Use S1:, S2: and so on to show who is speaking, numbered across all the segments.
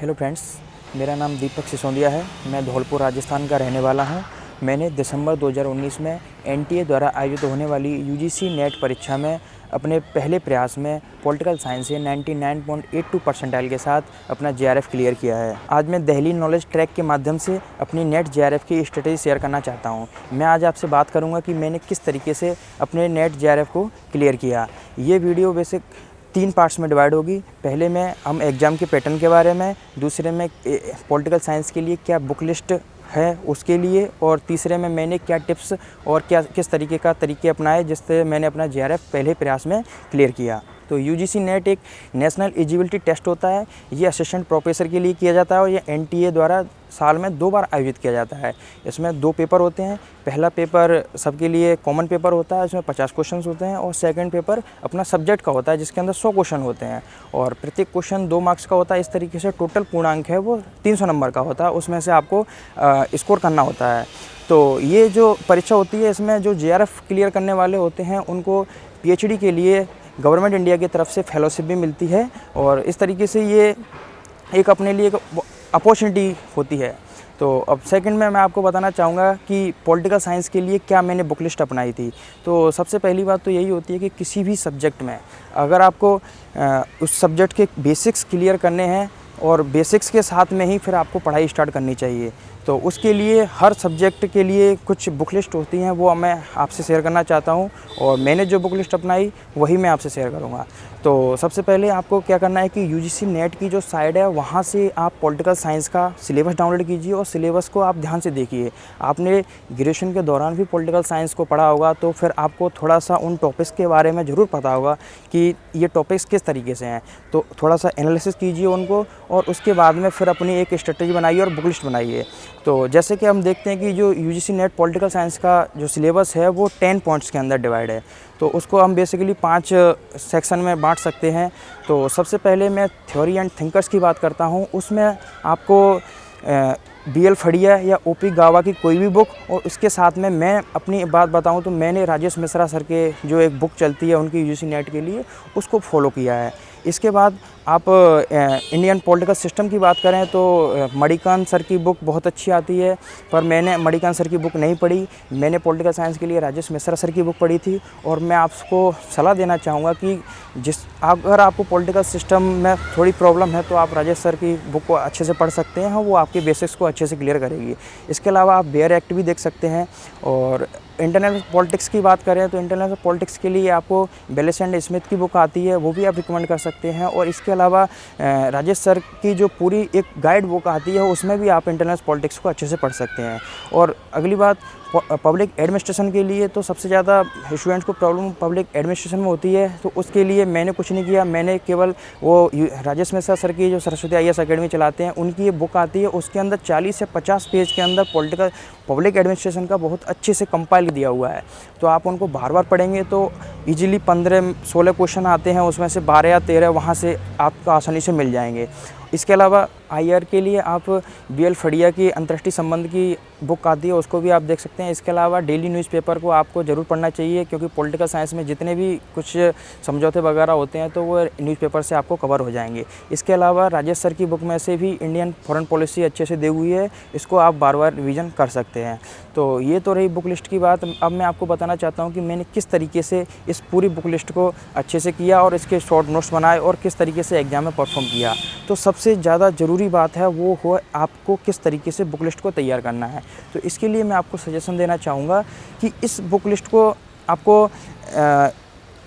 S1: Hello friends, मेरा नाम दीपक सिसोदिया है। मैं धौलपुर राजस्थान का रहने वाला हूं। मैंने दिसंबर 2019 में एनटीए द्वारा आयोजित होने वाली यूजीसी नेट परीक्षा में अपने पहले प्रयास में पॉलिटिकल साइंस से 99.82 परसेंटाइल के साथ अपना जेआरएफ क्लियर किया है। आज मैं दिल्ली नॉलेज ट्रैक के माध्यम से अपनी नेट जेआरएफ की स्ट्रेटेजी शेयर करना चाहता हूं। मैं आज आपसे बात करूंगा कि मैंने किस तरीके से अपने नेट जेआरएफ को क्लियर किया। ये वीडियो बेसिक 3 पार्ट्स में डिवाइड होगी। पहले में हम एग्ज़ाम के पैटर्न के बारे में, दूसरे में पॉलिटिकल साइंस के लिए क्या बुक लिस्ट है उसके लिए, और तीसरे में मैंने क्या टिप्स और क्या किस तरीके अपनाए जिससे मैंने अपना जेआरएफ पहले प्रयास में क्लियर किया। तो यूजीसी नेट एक नेशनल एलिजिबिलिटी टेस्ट होता है। ये असिस्टेंट प्रोफेसर के लिए किया जाता है और ये एनटीए द्वारा साल में 2 बार आयोजित किया जाता है। इसमें 2 पेपर होते हैं। पहला पेपर सबके लिए कॉमन पेपर होता है, इसमें 50 क्वेश्चन होते हैं, और सेकंड पेपर अपना सब्जेक्ट का होता है जिसके अंदर 100 क्वेश्चन होते हैं और प्रत्येक क्वेश्चन 2 मार्क्स का होता है। इस तरीके से टोटल पूर्णांक है वो 300 नंबर का होता है, उसमें से आपको स्कोर करना होता है। तो ये जो परीक्षा होती है, इसमें जो जेआरएफ क्लियर करने वाले होते हैं उनको पीएचडी के लिए गवर्नमेंट इंडिया की तरफ से फेलोशिप भी मिलती है, और इस तरीके से ये एक अपने लिए एक अपॉर्चुनिटी होती है। तो अब सेकंड में मैं आपको बताना चाहूँगा कि पॉलिटिकल साइंस के लिए क्या मैंने बुक लिस्ट अपनाई थी। तो सबसे पहली बात तो यही होती है कि किसी भी सब्जेक्ट में अगर आपको उस सब्जेक्ट के बेसिक्स क्लियर करने हैं और बेसिक्स के साथ में ही फिर आपको पढ़ाई स्टार्ट करनी चाहिए। तो उसके लिए हर सब्जेक्ट के लिए कुछ बुक लिस्ट होती हैं, वो मैं आपसे शेयर करना चाहता हूं, और मैंने जो बुक लिस्ट अपनाई वही मैं आपसे शेयर करूंगा। तो सबसे पहले आपको क्या करना है कि यूजीसी नेट की जो साइट है वहां से आप पॉलिटिकल साइंस का सिलेबस डाउनलोड कीजिए और सिलेबस को आप ध्यान से देखिए। आपने ग्रेजुएशन के दौरान भी पॉलिटिकल साइंस को पढ़ा होगा, तो फिर आपको थोड़ा सा उन टॉपिक्स के बारे में ज़रूर पता होगा कि ये टॉपिक्स किस तरीके से हैं। तो थोड़ा सा एनालिसिस कीजिए उनको, और उसके बाद में फिर अपनी एक स्ट्रेटजी बनाइए और बुक लिस्ट बनाइए। तो जैसे कि हम देखते हैं कि जो यूजीसी नेट पॉलिटिकल साइंस का जो सिलेबस है वो 10 पॉइंट्स के अंदर डिवाइड है। तो उसको हम बेसिकली 5 सेक्शन में बांट सकते हैं। तो सबसे पहले मैं थ्योरी एंड थिंकर्स की बात करता हूँ। उसमें आपको बीएल फड़िया या ओपी गावा की कोई भी बुक, और उसके साथ में मैं अपनी बात बताऊं तो मैंने राजेश मिश्रा सर के जो एक बुक चलती है उनकी यूजीसी नेट के लिए, उसको फॉलो किया है। इसके बाद आप इंडियन पॉलिटिकल सिस्टम की बात करें तो मणिकांत सर की बुक बहुत अच्छी आती है, पर मैंने मणिकांत सर की बुक नहीं पढ़ी। मैंने पॉलिटिकल साइंस के लिए राजेश मिश्रा सर की बुक पढ़ी थी, और मैं आपको सलाह देना चाहूँगा कि अगर आपको पॉलिटिकल सिस्टम में थोड़ी प्रॉब्लम है तो आप राजेश सर की बुक को अच्छे से पढ़ सकते हैं, वो आपके बेसिक्स को अच्छे से क्लियर करेगी। इसके अलावा आप बेयर एक्ट भी देख सकते हैं। और इंटरनेशनल पॉलिटिक्स की बात करें तो इंटरनेशनल पॉलिटिक्स के लिए आपको बेलिस एंड स्मिथ की बुक आती है, वो भी आप रिकमेंड कर सकते हैं। और इसके अलावा राजेश सर की जो पूरी एक गाइड बुक आती है उसमें भी आप इंटरनेशनल पॉलिटिक्स को अच्छे से पढ़ सकते हैं। और अगली बात, पब्लिक एडमिनिस्ट्रेशन के लिए तो सबसे ज़्यादा स्टूडेंट्स को प्रॉब्लम पब्लिक एडमिनिस्ट्रेशन में होती है। तो उसके लिए मैंने कुछ नहीं किया, मैंने केवल वो राजेश मिश्रा सर की जो सरस्वती आईएएस अकेडमी चलाते हैं उनकी ये बुक आती है, उसके अंदर 40 से 50 पेज के अंदर पब्लिक एडमिनिस्ट्रेशन का बहुत अच्छे से कंपाइल दिया हुआ है। तो आप उनको बार बार पढ़ेंगे तो ईजिली 15-16 क्वेश्चन आते हैं, उसमें से 12 या 13 वहाँ से आपको आसानी से मिल जाएंगे। इसके अलावा आईआर के लिए आप बीएल फड़िया की अंतर्राष्ट्रीय संबंध की बुक आती है, उसको भी आप देख सकते हैं। इसके अलावा डेली न्यूज़पेपर को आपको ज़रूर पढ़ना चाहिए, क्योंकि पॉलिटिकल साइंस में जितने भी कुछ समझौते वगैरह होते हैं तो वो न्यूज़पेपर से आपको कवर हो जाएंगे। इसके अलावा राजेश सर की बुक में से भी इंडियन फॉरेन पॉलिसी अच्छे से दी हुई है, इसको आप बार बार रिवीजन कर सकते हैं। तो ये तो रही बुक लिस्ट की बात। अब मैं आपको बताना चाहता हूँ कि मैंने किस तरीके से इस पूरी बुक लिस्ट को अच्छे से किया और इसके शॉर्ट नोट्स बनाए और किस तरीके से एग्जाम में परफॉर्म किया। तो सबसे ज़्यादा ज़रूरी बात है वो हो आपको किस तरीके से बुक लिस्ट को तैयार करना है। तो इसके लिए मैं आपको सजेशन देना चाहूँगा कि इस बुक लिस्ट को आपको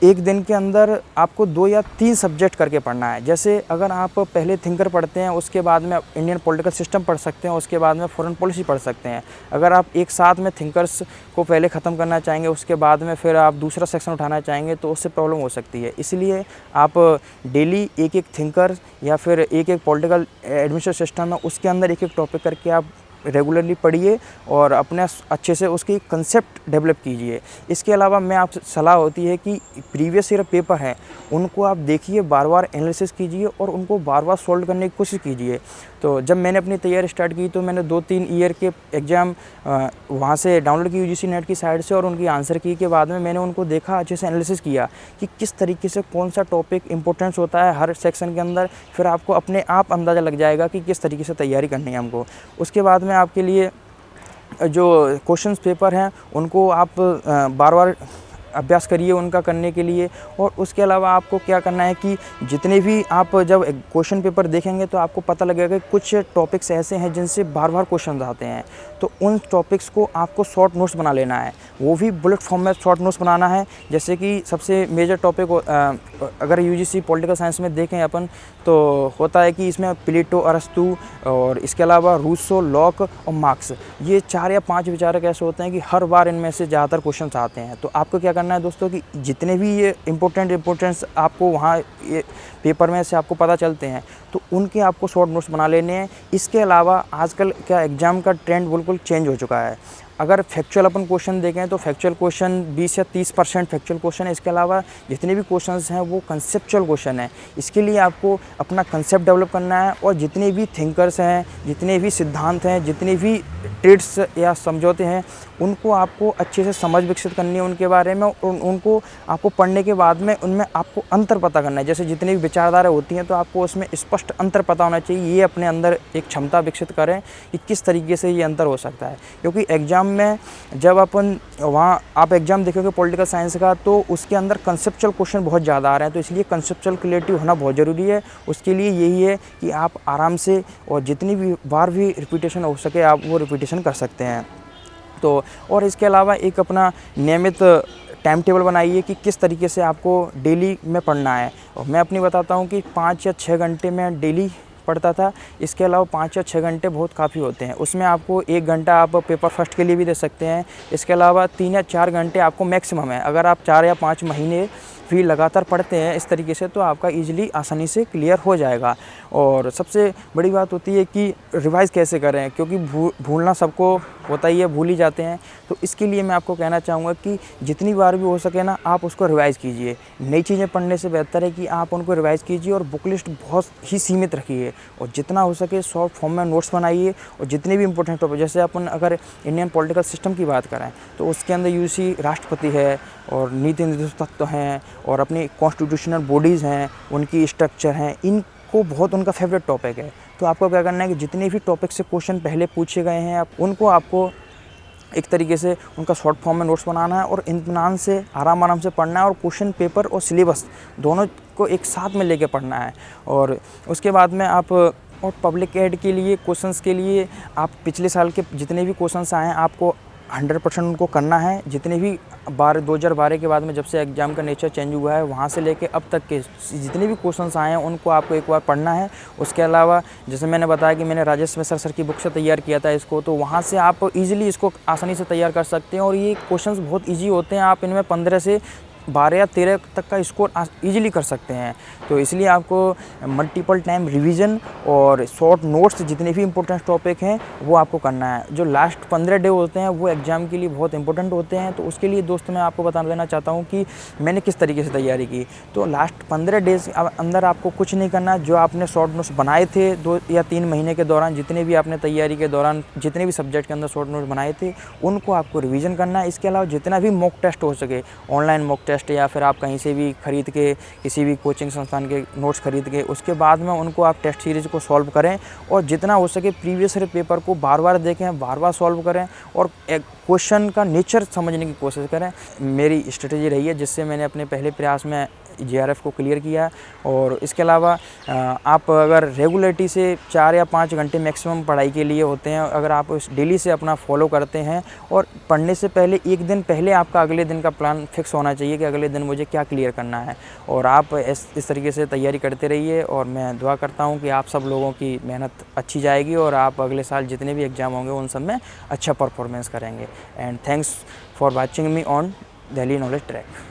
S1: एक दिन के अंदर आपको 2 या 3 सब्जेक्ट करके पढ़ना है। जैसे अगर आप पहले थिंकर पढ़ते हैं, उसके बाद में इंडियन पॉलिटिकल सिस्टम पढ़ सकते हैं, उसके बाद में फॉरेन पॉलिसी पढ़ सकते हैं। अगर आप एक साथ में थिंकर्स को पहले ख़त्म करना चाहेंगे, उसके बाद में फिर आप दूसरा सेक्शन उठाना चाहेंगे तो उससे प्रॉब्लम हो सकती है। इसलिए आप डेली एक थिंकर या फिर एक पॉलिटिकल एडमिनिस्ट्रेशन सिस्टम है उसके अंदर एक टॉपिक करके आप रेगुलरली पढ़िए और अपने अच्छे से उसकी कंसेप्ट डेवलप कीजिए। इसके अलावा मैं आपसे सलाह होती है कि प्रीवियस ईयर पेपर हैं उनको आप देखिए, बार बार एनालिसिस कीजिए और उनको बार बार सॉल्व करने की कोशिश कीजिए। तो जब मैंने अपनी तैयारी स्टार्ट की तो मैंने 2-3 ईयर के एग्ज़ाम वहाँ से डाउनलोड की यूजीसी नेट की साइट से, और उनकी आंसर की के बाद में मैंने उनको देखा, अच्छे से एनालिसिस किया कि किस तरीके से कौन सा टॉपिक इंपॉर्टेंस होता है हर सेक्शन के अंदर। फिर आपको अपने आप अंदाज़ा लग जाएगा कि किस तरीके से तैयारी करनी है हमको। उसके बाद में आपके लिए जो क्वेश्चंस पेपर हैं उनको आप बार बार अभ्यास करिए उनका करने के लिए। और उसके अलावा आपको क्या करना है कि जितने भी आप जब क्वेश्चन पेपर देखेंगे तो आपको पता लगेगा कि कुछ टॉपिक्स ऐसे हैं जिनसे बार बार क्वेश्चन आते हैं, तो उन टॉपिक्स को आपको शॉर्ट नोट्स बना लेना है, वो भी बुलेट फॉर्म में शॉर्ट नोट्स बनाना है। जैसे कि सबसे मेजर टॉपिक अगर यूजीसी पॉलिटिकल साइंस में देखें अपन तो होता है कि इसमें प्लेटो, अरस्तु और इसके अलावा रूसो, लॉक और मार्क्स, ये 4 या 5 विचारक ऐसे होते हैं कि हर बार इनमें से ज़्यादातर क्वेश्चंस आते हैं। तो आपको क्या करना है दोस्तों कि जितने भी ये इम्पोर्टेंस आपको वहाँ ये पेपर में से आपको पता चलते हैं तो उनके आपको शॉर्ट नोट्स बना लेने हैं। इसके अलावा आजकल क्या एग्ज़ाम का ट्रेंड बिल्कुल चेंज हो चुका है। अगर फैक्चुअल अपन क्वेश्चन देखें तो फैक्चुअल क्वेश्चन 20 या 30% फैक्चुअल क्वेश्चन है। इसके अलावा जितने भी क्वेश्चंस हैं वो कंसेप्चुअल क्वेश्चन है। इसके लिए आपको अपना कंसेप्ट डेवलप करना है और जितने भी थिंकर्स हैं, जितने भी सिद्धांत हैं, जितने भी ट्रेड्स या समझौते हैं उनको आपको अच्छे से समझ विकसित करनी है उनके बारे में, और उनको आपको पढ़ने के बाद में उनमें आपको अंतर पता करना है। जैसे जितनी भी विचारधारा होती हैं तो आपको उसमें स्पष्ट अंतर पता होना चाहिए। ये अपने अंदर एक क्षमता विकसित करें कि किस तरीके से ये अंतर हो सकता है, क्योंकि एग्ज़ाम में जब अपन वहाँ आप एग्ज़ाम देखोगे पॉलिटिकल साइंस का तो उसके अंदर कंसेप्चुअल क्वेश्चन बहुत ज़्यादा आ रहे हैं, तो इसलिए कंसेप्चुअल क्लियरिटी होना बहुत ज़रूरी है। उसके लिए यही है कि आप आराम से और जितनी भी बार भी रिपीटेशन हो सके आप वो रिपीटेशन कर सकते हैं। तो और इसके अलावा एक अपना नियमित टाइम टेबल बनाइए कि किस तरीके से आपको डेली में पढ़ना है। और मैं अपनी बताता हूँ कि 5 या 6 घंटे मैं डेली पढ़ता था। इसके अलावा 5 या 6 घंटे बहुत काफ़ी होते हैं, उसमें आपको 1 घंटा आप पेपर फर्स्ट के लिए भी दे सकते हैं। इसके अलावा 3 या 4 घंटे आपको मैक्सिमम है। अगर आप 4 या 5 महीने भी लगातार पढ़ते हैं इस तरीके से तो आपका ईजिली आसानी से क्लियर हो जाएगा। और सबसे बड़ी बात होती है कि रिवाइज़ कैसे करें, क्योंकि भूलना सबको होता ही है, भूल ही जाते हैं। तो इसके लिए मैं आपको कहना चाहूँगा कि जितनी बार भी हो सके ना आप उसको रिवाइज़ कीजिए। नई चीज़ें पढ़ने से बेहतर है कि आप उनको रिवाइज़ कीजिए और बुक लिस्ट बहुत ही सीमित रखिए और जितना हो सके शॉर्ट फॉर्म में नोट्स बनाइए। और जितने भी इंपॉर्टेंट टॉपिक, जैसे अपन अगर इंडियन पॉलिटिकल सिस्टम की बात करें तो उसके अंदर यूसी राष्ट्रपति है और नीति निर्देशक तत्व हैं और अपनी कॉन्स्टिट्यूशनल बॉडीज़ हैं, उनकी स्ट्रक्चर हैं, इनको बहुत उनका फेवरेट टॉपिक है। तो आपको क्या करना है कि जितने भी टॉपिक से क्वेश्चन पहले पूछे गए हैं उनको आपको एक तरीके से उनका शॉर्ट फॉर्म में नोट्स बनाना है और इत्मीनान से आराम से पढ़ना है और क्वेश्चन पेपर और सिलेबस दोनों को एक साथ में लेके पढ़ना है। और उसके बाद में आप और पब्लिक एड के लिए क्वेश्चंस के लिए आप पिछले साल के जितने भी क्वेश्चंस आए हैं आपको 100% उनको करना है। जितने भी 2012 के बाद में जब से एग्ज़ाम का नेचर चेंज हुआ है वहाँ से लेके अब तक के जितने भी क्वेश्चंस आए हैं उनको आपको एक बार पढ़ना है। उसके अलावा जैसे मैंने बताया कि मैंने राजेश मिश्रा सर की बुक से तैयार किया था इसको, तो वहाँ से आप इजीली इसको आसानी से तैयार कर सकते हैं और ये क्वेश्चंस बहुत ईजी होते हैं। आप इनमें 15 से 12 या 13 तक का स्कोर ईजिली कर सकते हैं। तो इसलिए आपको मल्टीपल टाइम रिवीजन और शॉर्ट नोट्स जितने भी इंपॉर्टेंट टॉपिक हैं वो आपको करना है। जो लास्ट 15 डे होते हैं वो एग्ज़ाम के लिए बहुत इंपॉर्टेंट होते हैं। तो उसके लिए दोस्त मैं आपको बता देना चाहता हूँ कि मैंने किस तरीके से तैयारी की। तो लास्ट 15 डेज़ अंदर आपको कुछ नहीं करना, जो आपने शॉर्ट नोट्स बनाए थे 2 या 3 महीने के दौरान, जितने भी आपने तैयारी के दौरान जितने भी सब्जेक्ट के अंदर शॉर्ट नोट्स बनाए थे उनको आपको रिवीजन करना है। इसके अलावा जितना भी मॉक टेस्ट हो सके, ऑनलाइन मॉक टेस्ट या फिर आप कहीं से भी खरीद के किसी भी कोचिंग संस्थान के नोट्स खरीद के उसके बाद में उनको आप टेस्ट सीरीज़ को सॉल्व करें और जितना हो सके प्रीवियस ईयर पेपर को बार-बार देखें, बार-बार सॉल्व करें और एक क्वेश्चन का नेचर समझने की कोशिश करें। मेरी स्ट्रेटजी रही है जिससे मैंने अपने पहले प्रयास में JRF को क्लियर किया। और इसके अलावा आप अगर रेगुलरिटी से 4 या 5 घंटे मैक्सिमम पढ़ाई के लिए होते हैं, अगर आप उस डेली से अपना फॉलो करते हैं और पढ़ने से पहले एक दिन पहले आपका अगले दिन का प्लान फिक्स होना चाहिए कि अगले दिन मुझे क्या क्लियर करना है। और आप इस तरीके से तैयारी करते रहिए और मैं दुआ करता हूँ कि आप सब लोगों की मेहनत अच्छी जाएगी और आप अगले साल जितने भी एग्ज़ाम होंगे उन सब में अच्छा परफॉर्मेंस करेंगे। And thanks for watching me on Delhi knowledge track.